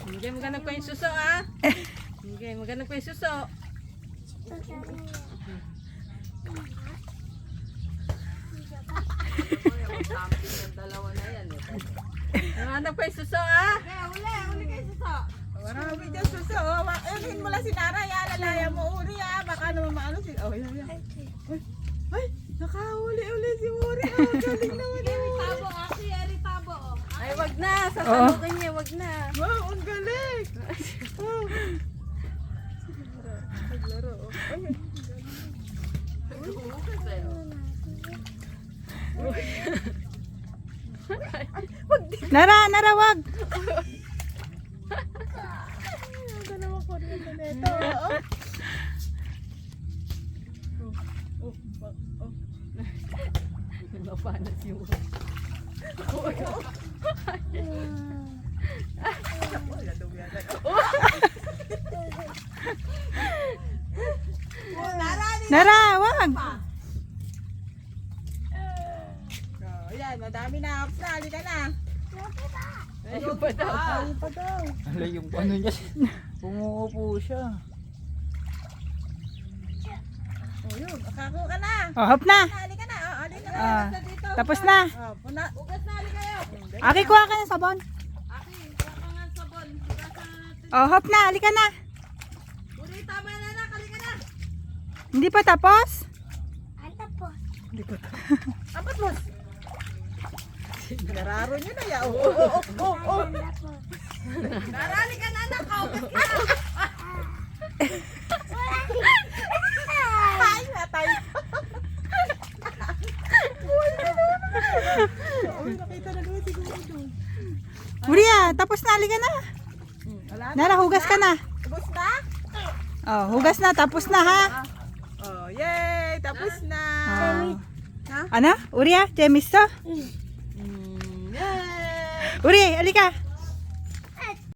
Hindi, maghanap ko yung suso ah. Hindi, maghanap ko yung suso. Maghanap ko yung suso ah. Uli kayo suso. Marami dyan suso. Ayun mo lang si Nara. Alalaya mo uli baka naman maano sila. Oh, yan. Ay, nakahuli si Uri. Galing naman. Tabo, aki, eri tabo. Ay, wag na. Sasalukin niya, wag na. Wow, ang galing. Oh. Naglaro. Ay, Nara, wag. ang naman ko rin na neto. Mapanas yung Nara, wag. Yan, madami na. Sali ka na. ayun pa daw. Ay, pa daw. Ala yung ano niya. Umuupo siya. Oh, yun. Akako ka na. Oh, hop na. Sali ka na. Oh, ali ka na. Ah, Basta dito. tapos na. Oh, puna. Ugas na, ali kayo. Aki, kuha ka ng sabon. Aki, kuha ka nga sabon. Ugasan natin. Oh, hop na. Halika na. Uri, tama na na, kali ka na. Hindi pa tapos? Apat mo. Nararo nyo na ya. Oh. Narali ka na, nakaugas ka na. Ay, natay. Uy, nakita na doon siguro doon. Uriya, tapos na. Halika na. Wala na. Nara, hugas ka na. Tapos na? Oh, hugas na. Tapos na, ha? Oh, yay! Tapos na. Oh. Ha? Ano? Uriya, Jemis to? Yay! Uri, halika.